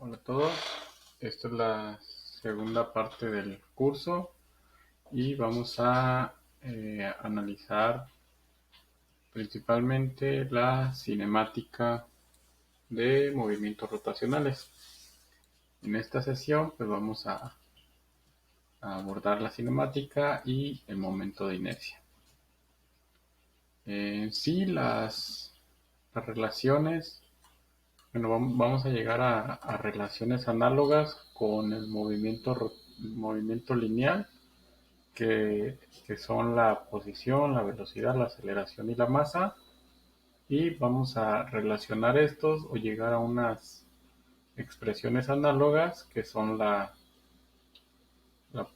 Hola a todos, esta es la segunda parte del curso y vamos a analizar principalmente la cinemática de movimientos rotacionales. En esta sesión pues vamos a abordar la cinemática y el momento de inercia. En sí las relaciones, bueno, vamos a llegar a relaciones análogas con el movimiento lineal que son la posición, la velocidad, la aceleración y la masa, y vamos a relacionar estos o llegar a unas expresiones análogas que son la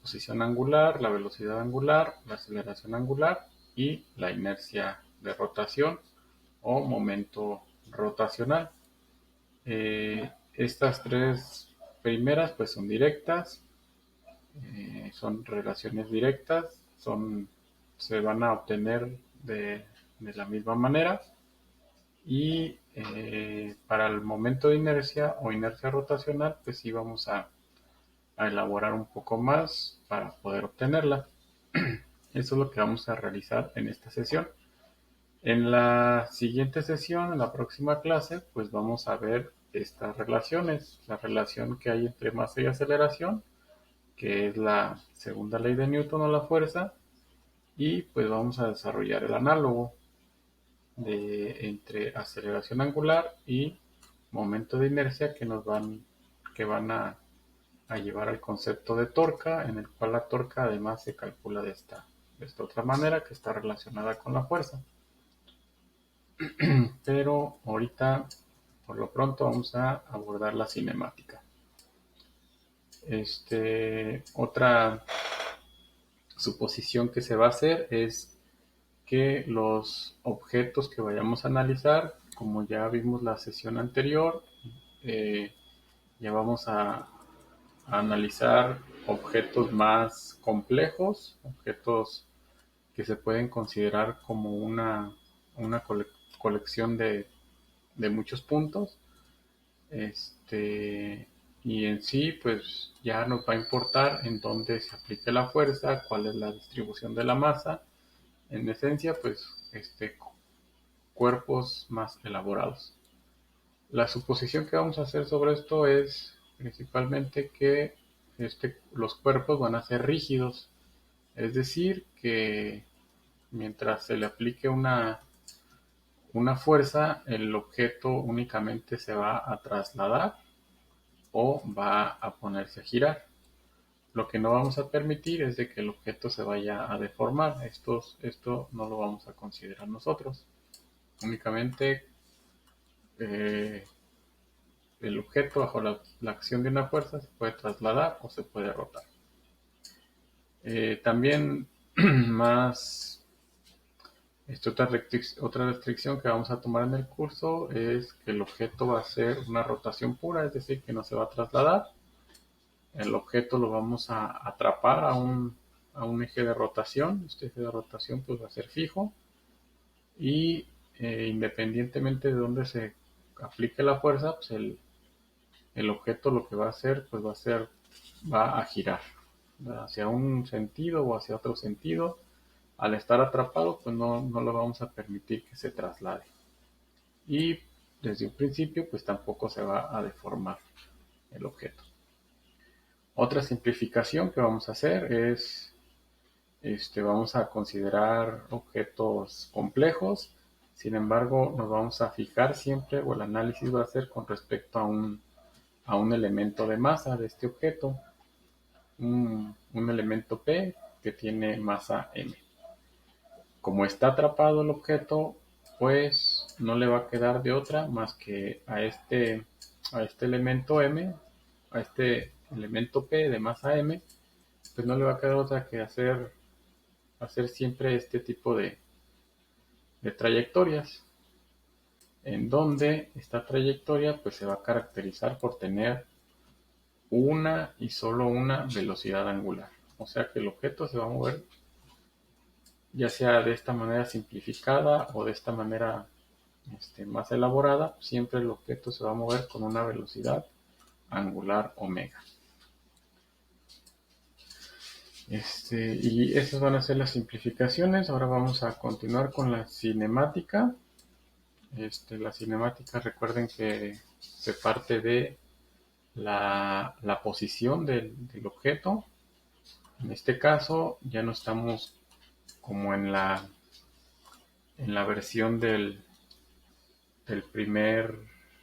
posición angular, la velocidad angular, la aceleración angular y la inercia de rotación o momento rotacional. Estas tres primeras pues son directas, son relaciones directas, se van a obtener de la misma manera y para el momento de inercia o inercia rotacional pues sí vamos a elaborar un poco más para poder obtenerla. Eso es lo que vamos a realizar en esta sesión. En la siguiente sesión, en la próxima clase, pues vamos a ver estas relaciones, la relación que hay entre masa y aceleración, que es la segunda ley de Newton o la fuerza, y pues vamos a desarrollar el análogo entre aceleración angular y momento de inercia que van a llevar al concepto de torca, en el cual la torca además se calcula de esta otra manera que está relacionada con la fuerza. Pero ahorita, por lo pronto, vamos a abordar la cinemática. Otra suposición que se va a hacer es que los objetos que vayamos a analizar, como ya vimos la sesión anterior, eh, ya vamos a analizar objetos más complejos, objetos que se pueden considerar como una colección de muchos puntos. Este, y en sí, pues ya nos va a importar en dónde se aplique la fuerza, cuál es la distribución de la masa. En esencia, pues cuerpos más elaborados. La suposición que vamos a hacer sobre esto es principalmente que los cuerpos van a ser rígidos, es decir, que mientras se le aplique una fuerza, el objeto únicamente se va a trasladar o va a ponerse a girar. Lo que no vamos a permitir es de que el objeto se vaya a deformar. Esto no lo vamos a considerar nosotros. Únicamente eh, el objeto bajo la acción de una fuerza se puede trasladar o se puede rotar. También más, otra restricción que vamos a tomar en el curso es que el objeto va a ser una rotación pura, es decir, que no se va a trasladar. El objeto lo vamos a atrapar a un eje de rotación. Este eje de rotación pues va a ser fijo y independientemente de dónde se aplique la fuerza, pues el objeto lo que va a hacer pues va a girar hacia un sentido o hacia otro sentido. Al estar atrapado pues no lo vamos a permitir que se traslade y desde un principio pues tampoco se va a deformar el objeto. Otra simplificación que vamos a hacer es vamos a considerar objetos complejos. Sin embargo, nos vamos a fijar siempre, o el análisis va a ser con respecto a un elemento de masa de este objeto, un elemento P que tiene masa M. Como está atrapado el objeto, pues no le va a quedar de otra más que a este elemento M, a este elemento P de masa M, pues no le va a quedar otra que hacer siempre este tipo de trayectorias, en donde esta trayectoria pues se va a caracterizar por tener una y solo una velocidad angular. O sea que el objeto se va a mover ya sea de esta manera simplificada o de esta manera más elaborada, siempre el objeto se va a mover con una velocidad angular omega. Y esas van a ser las simplificaciones. Ahora vamos a continuar con la cinemática. La cinemática, recuerden que se parte de la posición del objeto. En este caso ya no estamos como en la versión de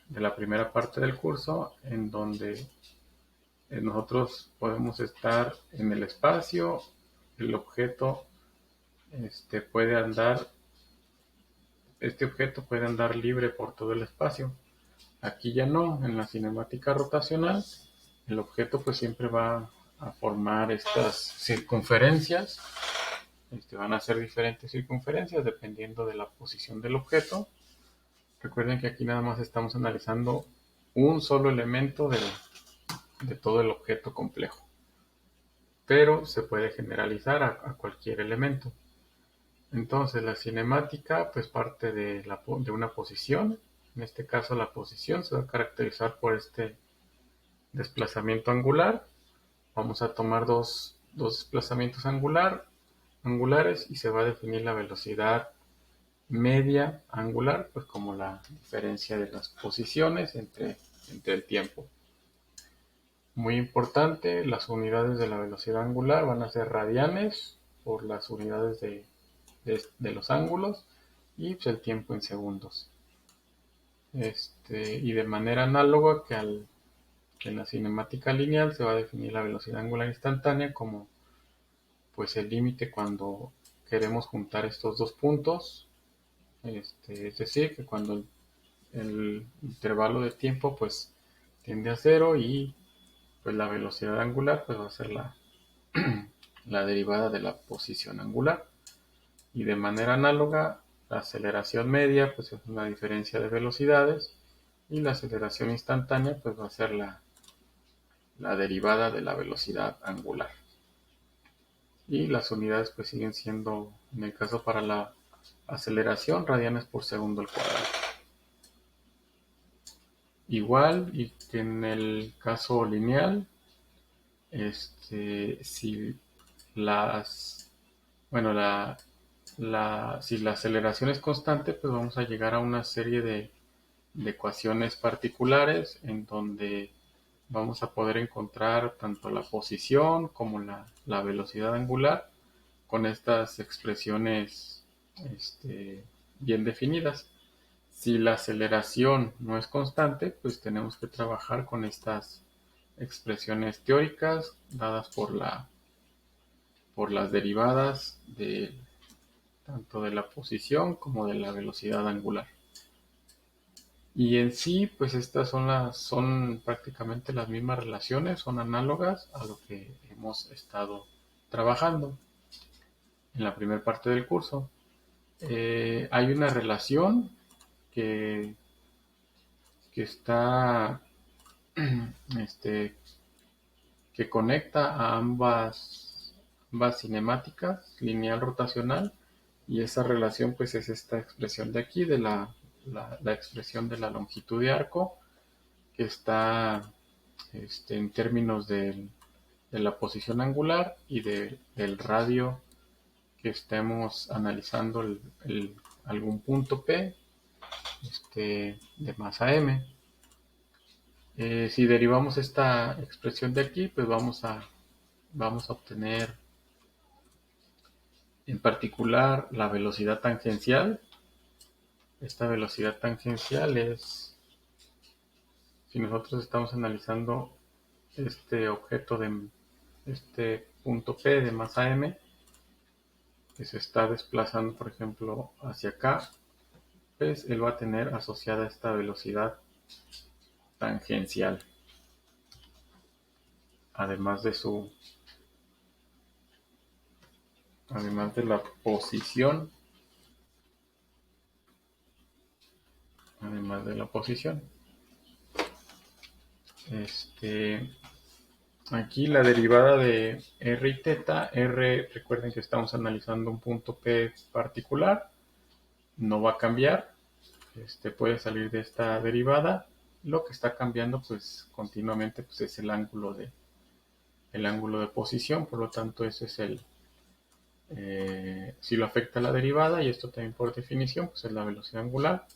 la primera parte del curso, en donde nosotros podemos estar en el espacio, el objeto puede andar, este objeto puede andar libre por todo el espacio. Aquí ya no, en la cinemática rotacional, el objeto pues siempre va a formar estas circunferencias. Van a ser diferentes circunferencias dependiendo de la posición del objeto. Recuerden que aquí nada más estamos analizando un solo elemento de todo el objeto complejo, pero se puede generalizar a cualquier elemento. Entonces la cinemática pues parte de una posición. En este caso la posición se va a caracterizar por este desplazamiento angular. Vamos a tomar dos desplazamientos angulares y se va a definir la velocidad media angular, pues como la diferencia de las posiciones entre el tiempo. Muy importante, las unidades de la velocidad angular van a ser radianes por las unidades de los ángulos y pues, el tiempo en segundos. Y de manera análoga que en la cinemática lineal se va a definir la velocidad angular instantánea como pues el límite cuando queremos juntar estos dos puntos, es decir, que cuando el intervalo de tiempo pues tiende a cero y pues la velocidad angular pues va a ser la derivada de la posición angular. Y de manera análoga, la aceleración media pues es una diferencia de velocidades y la aceleración instantánea pues va a ser la derivada de la velocidad angular. Y las unidades pues siguen siendo, en el caso para la aceleración, radianes por segundo al cuadrado. Igual y que en el caso lineal, si si la aceleración es constante, pues vamos a llegar a una serie de ecuaciones particulares en donde vamos a poder encontrar tanto la posición como la velocidad angular con estas expresiones bien definidas. Si la aceleración no es constante, pues tenemos que trabajar con estas expresiones teóricas dadas por las derivadas tanto de la posición como de la velocidad angular. Y en sí, pues estas son prácticamente las mismas relaciones, son análogas a lo que hemos estado trabajando en la primera parte del curso. Hay una relación que está que conecta a ambas cinemáticas, lineal rotacional, y esa relación pues es esta expresión de aquí, de la expresión de la longitud de arco, que está en términos de la posición angular y del radio que estemos analizando algún punto P de masa m. Si derivamos esta expresión de aquí, pues vamos a obtener en particular la velocidad tangencial. Esta velocidad tangencial es, si nosotros estamos analizando este objeto de este punto P de masa m, que se está desplazando, por ejemplo, hacia acá, pues él va a tener asociada esta velocidad tangencial, además además de la posición, aquí la derivada de r y teta, r, recuerden que estamos analizando un punto P particular, no va a cambiar, puede salir de esta derivada Lo que está cambiando pues continuamente pues es el ángulo de posición, por lo tanto ese es si lo afecta la derivada, y esto también por definición pues es la velocidad angular.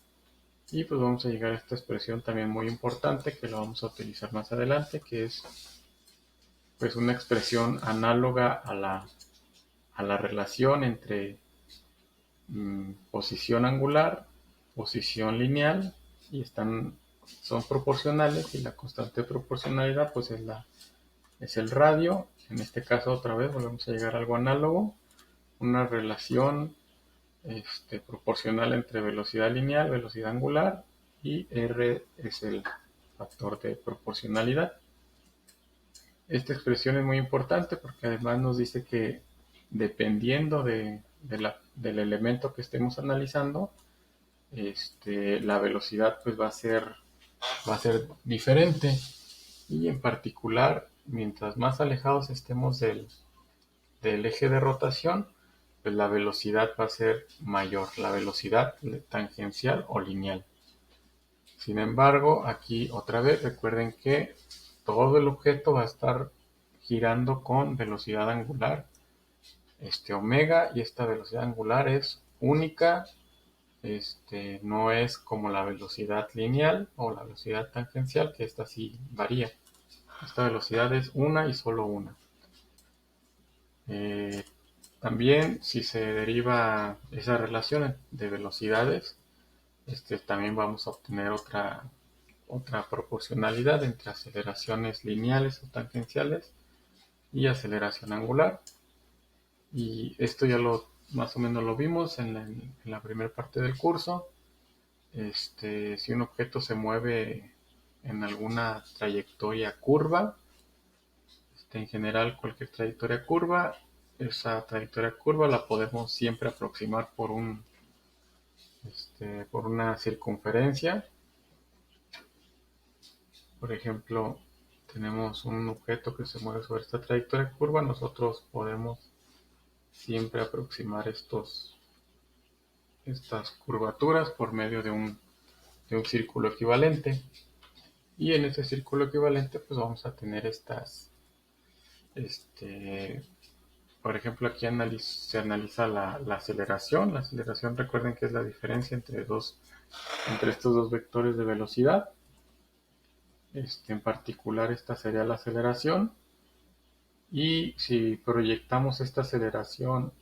Y pues vamos a llegar a esta expresión también muy importante que la vamos a utilizar más adelante, que es pues una expresión análoga a la relación entre posición angular, posición lineal, y son proporcionales, y la constante de proporcionalidad pues es el radio. En este caso otra vez volvemos a llegar a algo análogo, una relación proporcional entre velocidad lineal, velocidad angular, y R es el factor de proporcionalidad. Esta expresión es muy importante porque además nos dice que dependiendo del elemento que estemos analizando, la velocidad pues va a ser diferente, y en particular mientras más alejados estemos del eje de rotación, pues la velocidad va a ser mayor, la velocidad tangencial o lineal. Sin embargo, aquí otra vez recuerden que todo el objeto va a estar girando con velocidad angular omega, y esta velocidad angular es única, no es como la velocidad lineal o la velocidad tangencial, que esta sí varía. Esta velocidad es una y solo una. Eh, También si se deriva esa relación de velocidades, también vamos a obtener otra proporcionalidad entre aceleraciones lineales o tangenciales y aceleración angular. Y esto ya más o menos lo vimos en la primera parte del curso. Si un objeto se mueve en alguna trayectoria curva, en general cualquier trayectoria curva, esa trayectoria curva la podemos siempre aproximar por una circunferencia. Por ejemplo, tenemos un objeto que se mueve sobre esta trayectoria curva, nosotros podemos siempre aproximar estas curvaturas por medio de un círculo equivalente. Y en ese círculo equivalente pues vamos a tener por ejemplo, aquí se analiza la aceleración. La aceleración, recuerden que es la diferencia entre estos dos vectores de velocidad. En particular esta sería la aceleración. Y si proyectamos esta aceleración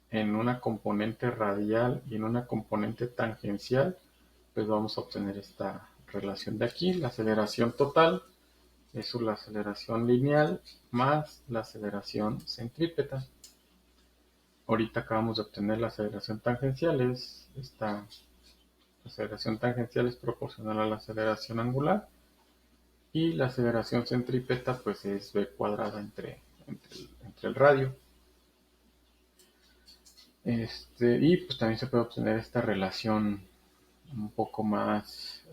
en una componente radial y en una componente tangencial, pues vamos a obtener esta relación de aquí. La aceleración total es la aceleración lineal más la aceleración centrípeta. Ahorita acabamos de obtener la aceleración tangencial. Esta aceleración tangencial es proporcional a la aceleración angular, y la aceleración centrípeta pues es v cuadrada entre el radio. Y pues también se puede obtener esta relación un poco más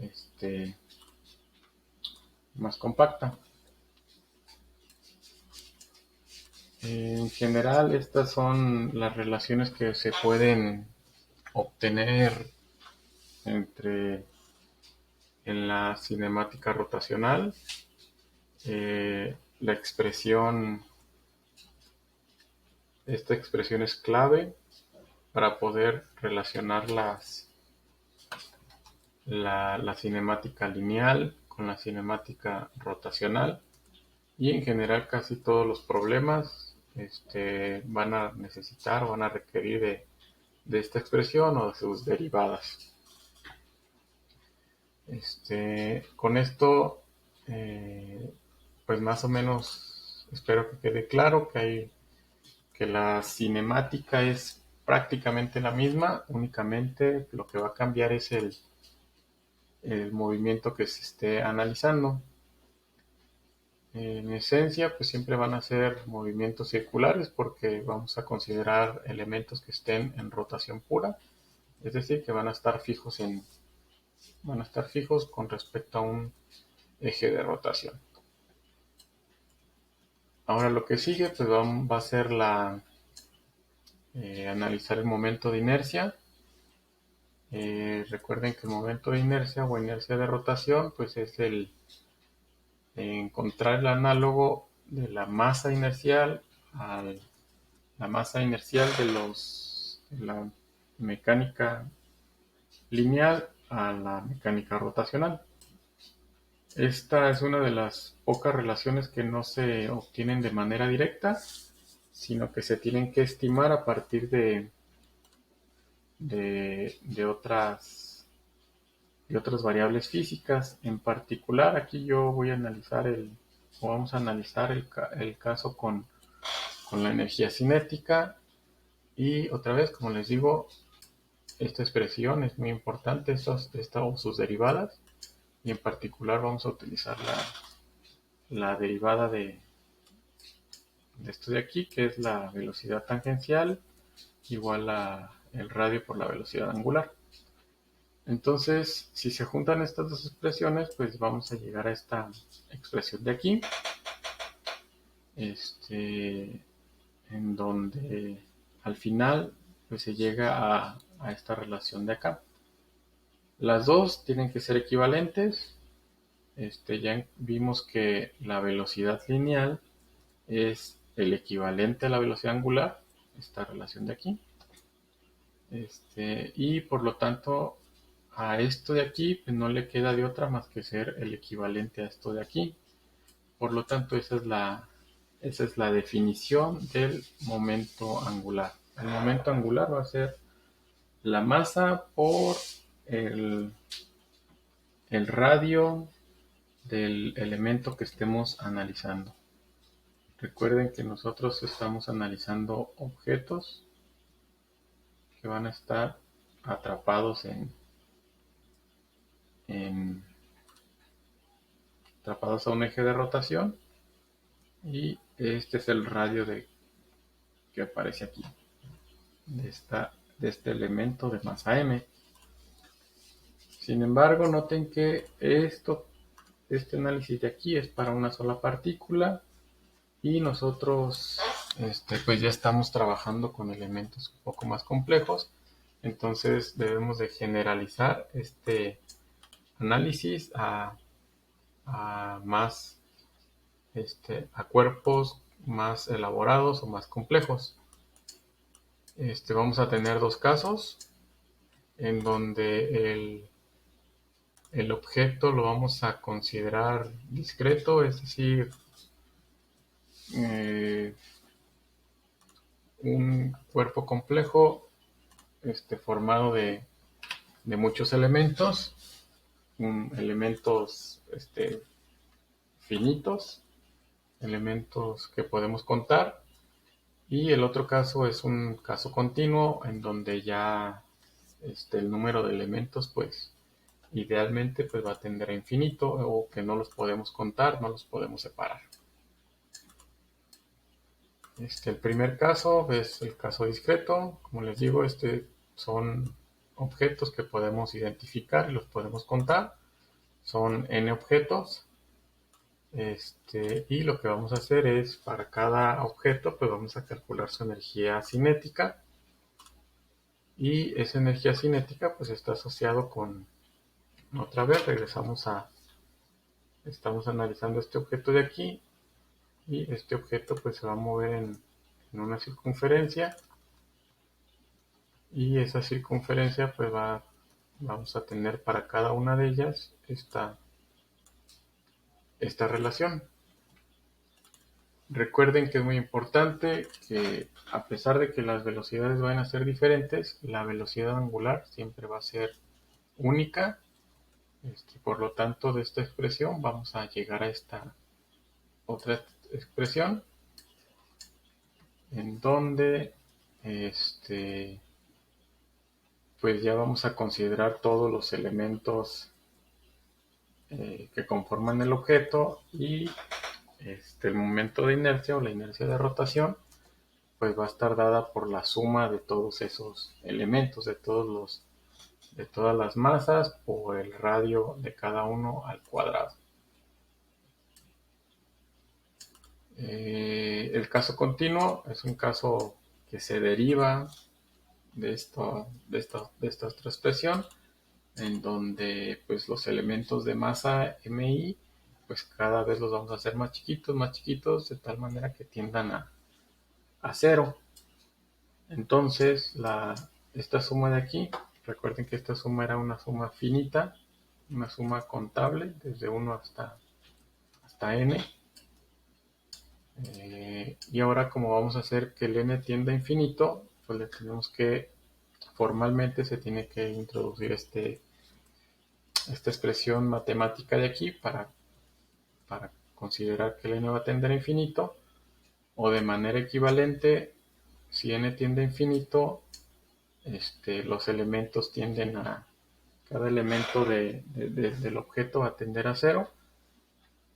compacta. En general, estas son las relaciones que se pueden obtener en la cinemática rotacional. Esta expresión es clave para poder relacionar la cinemática lineal con la cinemática rotacional, y en general casi todos los problemas van a requerir de esta expresión o de sus derivadas. Con esto pues más o menos espero que quede claro que la cinemática es prácticamente la misma, únicamente lo que va a cambiar es el movimiento que se esté analizando. En esencia, pues siempre van a ser movimientos circulares porque vamos a considerar elementos que estén en rotación pura, es decir, que van a estar fijos con respecto a un eje de rotación. Ahora lo que sigue pues va a ser analizar el momento de inercia. Recuerden que el momento de inercia o inercia de rotación pues es el encontrar el análogo de la masa inercial a la masa inercial de la mecánica lineal a la mecánica rotacional. Esta es una de las pocas relaciones que no se obtienen de manera directa, sino que se tienen que estimar a partir de otras variables físicas. En particular, aquí yo voy a analizar o vamos a analizar el caso con la energía cinética. Y otra vez, como les digo, esta expresión es muy importante, o sus derivadas, y en particular vamos a utilizar la derivada de esto de aquí, que es la velocidad tangencial igual a el radio por la velocidad angular. Entonces, si se juntan estas dos expresiones, pues vamos a llegar a esta expresión de aquí, en donde al final pues se llega a esta relación de acá. Las dos tienen que ser equivalentes. Ya vimos que la velocidad lineal es el equivalente a la velocidad angular, esta relación de aquí. Y por lo tanto, a esto de aquí pues no le queda de otra más que ser el equivalente a esto de aquí. Por lo tanto, esa es la definición del momento angular. El momento angular va a ser la masa por el, el radio del elemento que estemos analizando. Recuerden que nosotros estamos analizando objetos que van a estar atrapados atrapados a un eje de rotación, y este es el radio que aparece aquí de este elemento de masa m. Sin embargo, noten que este análisis de aquí es para una sola partícula, y nosotros pues ya estamos trabajando con elementos un poco más complejos. Entonces debemos de generalizar este análisis a más a cuerpos más elaborados o más complejos. Vamos a tener dos casos en donde el objeto lo vamos a considerar discreto, es decir, un cuerpo complejo formado de muchos elementos, elementos finitos, elementos que podemos contar. Y el otro caso es un caso continuo en donde ya el número de elementos pues idealmente pues va a tender a infinito, o que no los podemos contar, no los podemos separar. El primer caso es el caso discreto. Como les digo, son objetos que podemos identificar y los podemos contar. Son n objetos. Y lo que vamos a hacer es, para cada objeto, pues vamos a calcular su energía cinética. Y esa energía cinética pues está asociado con, otra vez estamos analizando este objeto de aquí, y este objeto pues se va a mover en una circunferencia, y esa circunferencia pues vamos a tener para cada una de ellas esta relación. Recuerden que es muy importante que, a pesar de que las velocidades van a ser diferentes, la velocidad angular siempre va a ser única. Por lo tanto, de esta expresión vamos a llegar a esta otra expresión en donde pues ya vamos a considerar todos los elementos que conforman el objeto, y el momento de inercia o la inercia de rotación pues va a estar dada por la suma de todos esos elementos, de todas las masas por el radio de cada uno al cuadrado. El caso continuo es un caso que se deriva esta otra expresión, en donde pues los elementos de masa MI pues cada vez los vamos a hacer más chiquitos, de tal manera que tiendan a cero. Entonces esta suma de aquí, recuerden que esta suma era una suma finita, una suma contable desde 1 hasta n. Y ahora, como vamos a hacer que el n tienda a infinito, pues le tenemos que, formalmente se tiene que introducir esta expresión matemática de aquí para considerar que el n va a tender a infinito, o de manera equivalente, si n tiende a infinito, los elementos cada elemento del objeto va a tender a cero,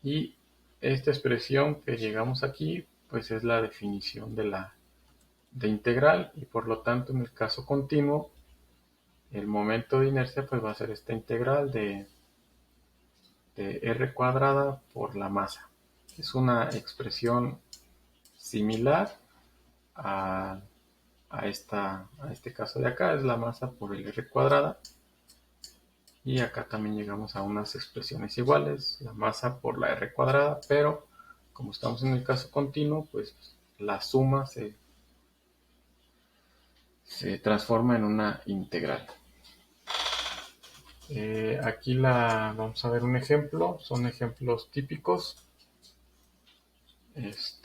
y esta expresión que llegamos aquí pues es la definición de integral, y por lo tanto en el caso continuo el momento de inercia pues va a ser esta integral de r cuadrada por la masa. Es una expresión similar a este caso de acá, es la masa por el r cuadrada. Y acá también llegamos a unas expresiones iguales, la masa por la r cuadrada, pero como estamos en el caso continuo, pues la suma se transforma en una integral. Aquí vamos a ver un ejemplo, son ejemplos típicos. Es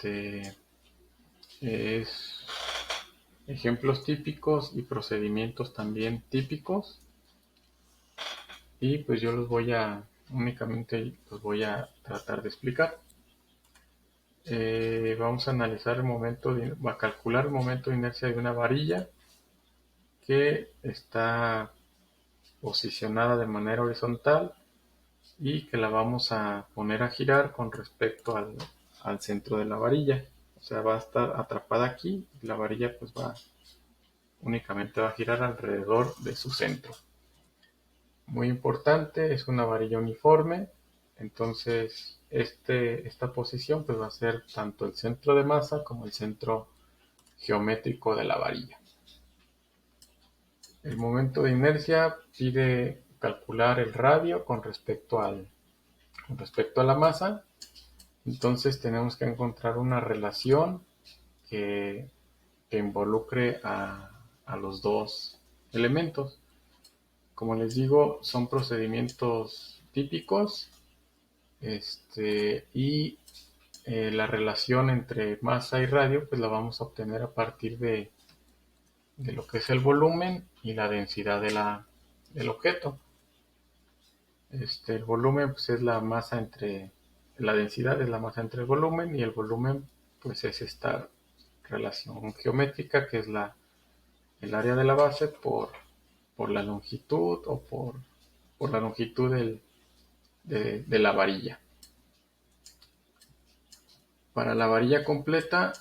ejemplos típicos y procedimientos también típicos. Y pues yo únicamente los voy a tratar de explicar. Vamos a analizar a calcular el momento de inercia de una varilla que está posicionada de manera horizontal y que la vamos a poner a girar con respecto al centro de la varilla. O sea, va a estar atrapada aquí y la varilla pues únicamente va a girar alrededor de su centro. Muy importante, es una varilla uniforme, entonces esta posición pues va a ser tanto el centro de masa como el centro geométrico de la varilla. El momento de inercia pide calcular el radio con respecto a la masa, entonces tenemos que encontrar una relación que involucre a los dos elementos. Como les digo, son procedimientos típicos, y la relación entre masa y radio pues la vamos a obtener a partir de lo que es el volumen y la densidad del objeto. El volumen pues es la densidad es la masa entre el volumen, y el volumen pues es esta relación geométrica que es el área de la base por la longitud o por la longitud de la varilla. Para la varilla completa,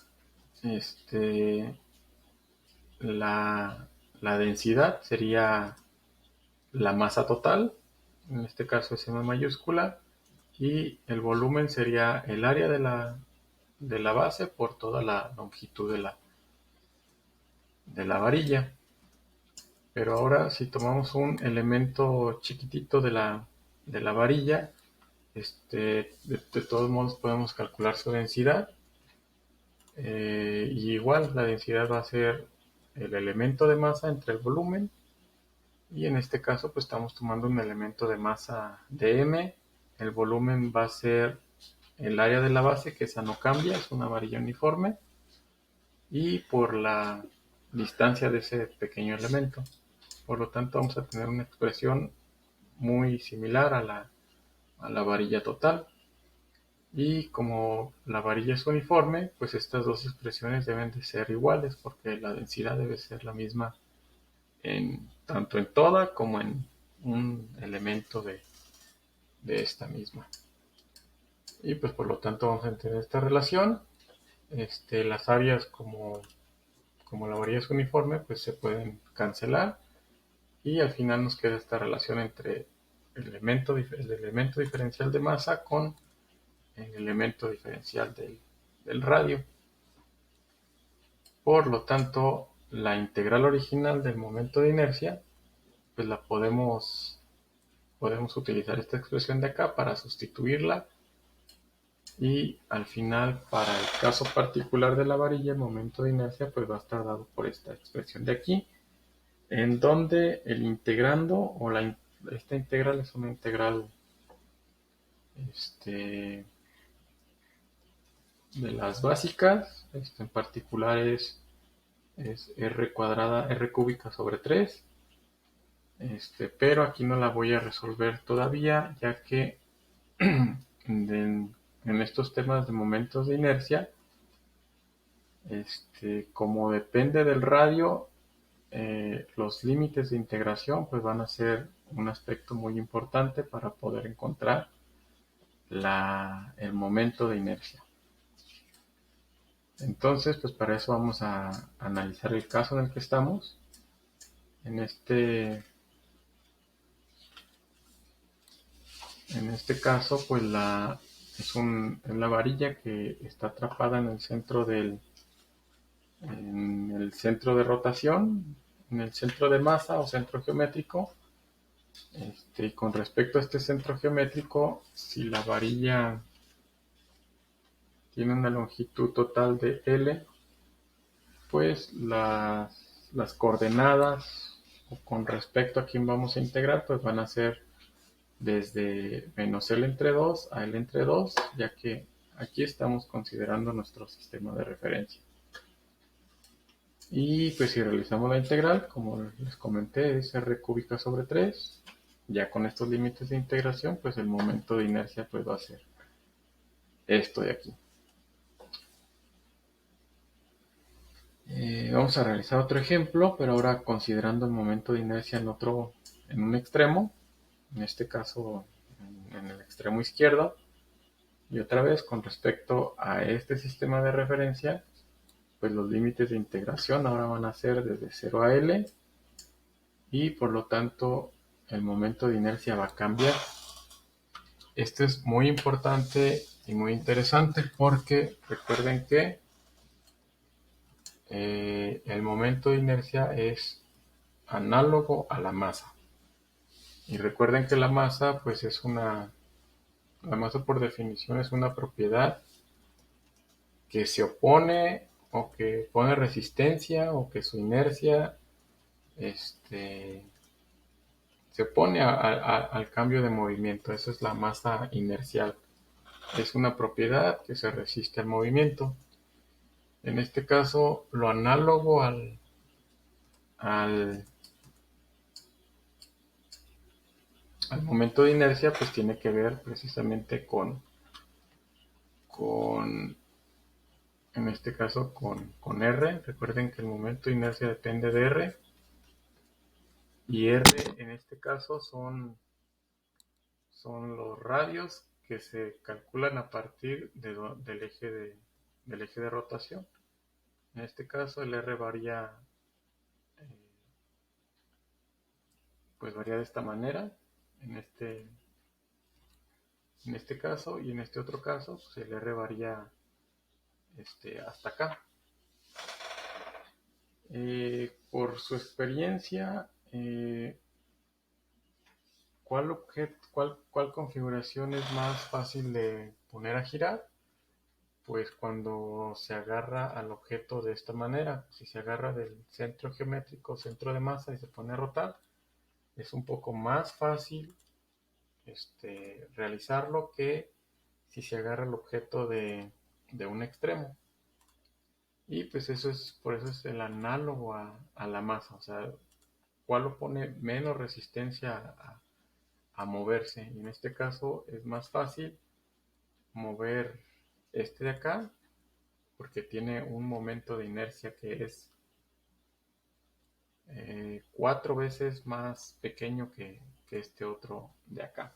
la densidad sería la masa total, en este caso es M mayúscula, y el volumen sería el área de la base por toda la longitud de la varilla. Pero ahora, si tomamos un elemento chiquitito de la varilla, de todos modos podemos calcular su densidad. Y igual la densidad va a ser el elemento de masa entre el volumen, y en este caso pues estamos tomando un elemento de masa de m. El volumen va a ser el área de la base, que esa no cambia, es una varilla uniforme, y por la distancia de ese pequeño elemento. Por lo tanto vamos a tener una expresión muy similar a la varilla total. Y como la varilla es uniforme, pues estas dos expresiones deben de ser iguales, porque la densidad debe ser la misma tanto en toda como en un elemento de esta misma. Y pues por lo tanto vamos a entender esta relación. Las áreas, como la varilla es uniforme, pues se pueden cancelar, y al final nos queda esta relación entre el elemento diferencial de masa con el elemento diferencial del radio. Por lo tanto, la integral original del momento de inercia, pues la podemos utilizar esta expresión de acá para sustituirla, y al final, para el caso particular de la varilla, el momento de inercia pues va a estar dado por esta expresión de aquí, en donde el integrando esta integral es una integral de las básicas. En particular es r cuadrada, r cúbica sobre 3. Pero aquí no la voy a resolver todavía, ya que en estos temas de momentos de inercia, como depende del radio, los límites de integración pues van a ser un aspecto muy importante para poder encontrar el momento de inercia. Entonces, pues para eso vamos a analizar el caso en el que estamos. En este caso, pues es la varilla que está atrapada en el centro de rotación, en el centro de masa o centro geométrico. Y con respecto a este centro geométrico, si la varilla tiene una longitud total de L, pues las coordenadas con respecto a quién vamos a integrar, pues van a ser desde menos L entre 2 a L entre 2, ya que aquí estamos considerando nuestro sistema de referencia. Y pues si realizamos la integral, como les comenté, es r cúbica sobre 3. Ya con estos límites de integración, pues el momento de inercia pues va a ser esto de aquí. Vamos a realizar otro ejemplo, pero ahora considerando el momento de inercia en un extremo, en este caso en el extremo izquierdo. Y otra vez, con respecto a este sistema de referencia, pues los límites de integración ahora van a ser desde 0 a L, y por lo tanto el momento de inercia va a cambiar. Esto es muy importante y muy interesante, porque recuerden que el momento de inercia es análogo a la masa. Y recuerden que la masa, pues la masa por definición es una propiedad que se opone o que pone resistencia, o que su inercia se opone al cambio de movimiento. Esa es la masa inercial. Es una propiedad que se resiste al movimiento. En este caso, lo análogo al momento de inercia, pues tiene que ver precisamente en este caso, con R. Recuerden que el momento de inercia depende de R. Y R en este caso son los radios que se calculan a partir del eje de rotación. En este caso el R varía, pues varía de esta manera, en este caso, y en este otro caso pues el R varía hasta acá. Por su experiencia, ¿cuál configuración es más fácil de poner a girar? Pues cuando se agarra al objeto de esta manera. Si se agarra del centro geométrico, centro de masa, y se pone a rotar, es un poco más fácil realizarlo que si se agarra el objeto de un extremo. Y pues por eso es el análogo a la masa. O sea, ¿cuál opone menos resistencia a moverse? Y en este caso es más fácil mover de acá, porque tiene un momento de inercia que es 4 veces más pequeño que este otro de acá.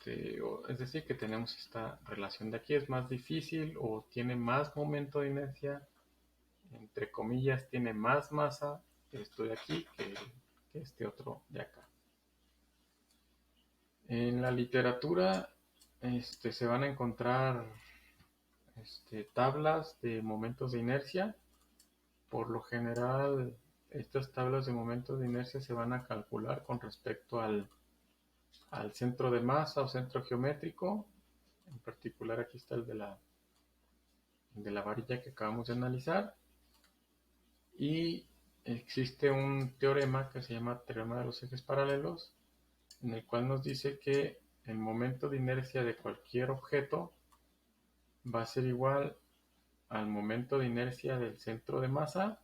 Es decir, que tenemos esta relación de aquí. Es más difícil, o tiene más momento de inercia, entre comillas, tiene más masa esto de aquí que este otro de acá. En la literatura se van a encontrar tablas de momentos de inercia, Por lo general, estas tablas de momentos de inercia se van a calcular con respecto al centro de masa o centro geométrico. En particular aquí está el de la varilla que acabamos de analizar. Y existe un teorema que se llama teorema de los ejes paralelos, en el cual nos dice que el momento de inercia de cualquier objeto va a ser igual al momento de inercia del centro de masa,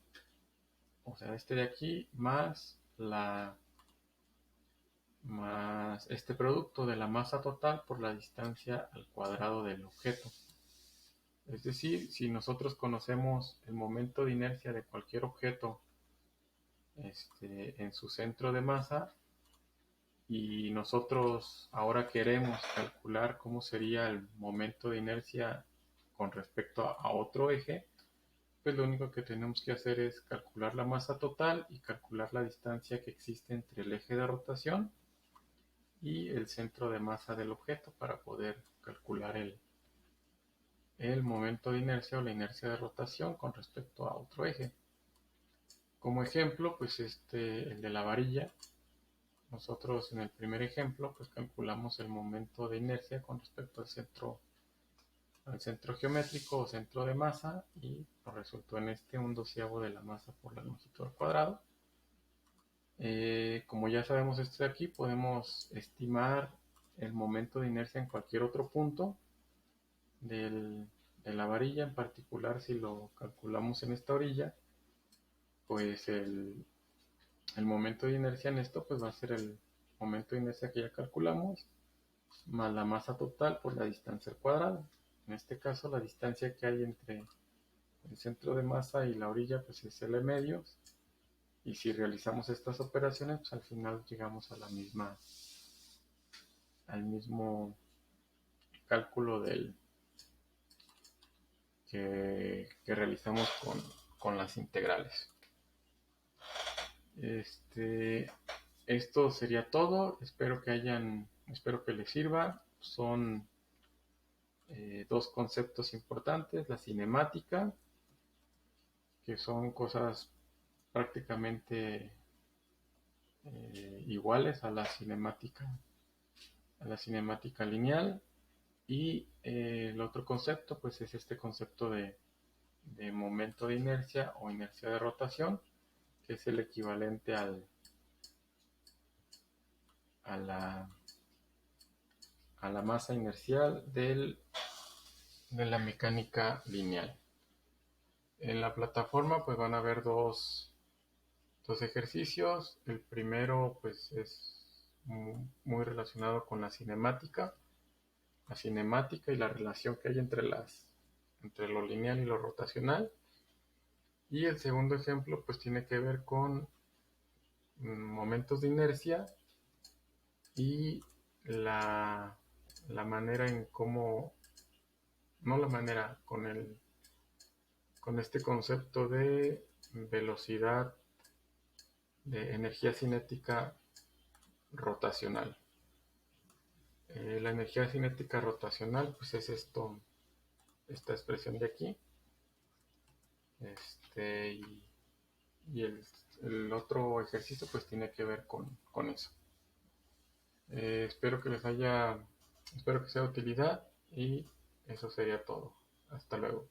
o sea, este de aquí, más este producto de la masa total por la distancia al cuadrado del objeto. Es decir, si nosotros conocemos el momento de inercia de cualquier objeto en su centro de masa, y nosotros ahora queremos calcular cómo sería el momento de inercia con respecto a otro eje, pues lo único que tenemos que hacer es calcular la masa total y calcular la distancia que existe entre el eje de rotación y el centro de masa del objeto para poder calcular el momento de inercia o la inercia de rotación con respecto a otro eje. Como ejemplo, pues el de la varilla. Nosotros en el primer ejemplo pues calculamos el momento de inercia con respecto al centro geométrico o centro de masa, y nos resultó en un doceavo de la masa por la longitud al cuadrado. Como ya sabemos esto de aquí, podemos estimar el momento de inercia en cualquier otro punto de la varilla. En particular, si lo calculamos en esta orilla, pues el momento de inercia en esto pues va a ser el momento de inercia que ya calculamos más la masa total por la distancia al cuadrado. En este caso, la distancia que hay entre el centro de masa y la orilla pues es L medios, y si realizamos estas operaciones pues al final llegamos a al mismo cálculo que realizamos con las integrales. Esto sería todo. Espero que les sirva. Son dos conceptos importantes: la cinemática, que son cosas prácticamente iguales a la cinemática lineal, y el otro concepto pues es este concepto de momento de inercia o inercia de rotación, que es el equivalente a la, a la masa inercial de la mecánica lineal. En la plataforma pues van a haber dos ejercicios. El primero pues es muy relacionado con la cinemática y la relación que hay entre lo lineal y lo rotacional. Y el segundo ejemplo pues tiene que ver con momentos de inercia y la manera en cómo, no la manera, con este concepto de velocidad de energía cinética rotacional. La energía cinética rotacional pues es esta expresión de aquí, y el otro ejercicio pues tiene que ver con eso. Espero que sea de utilidad, y eso sería todo. Hasta luego.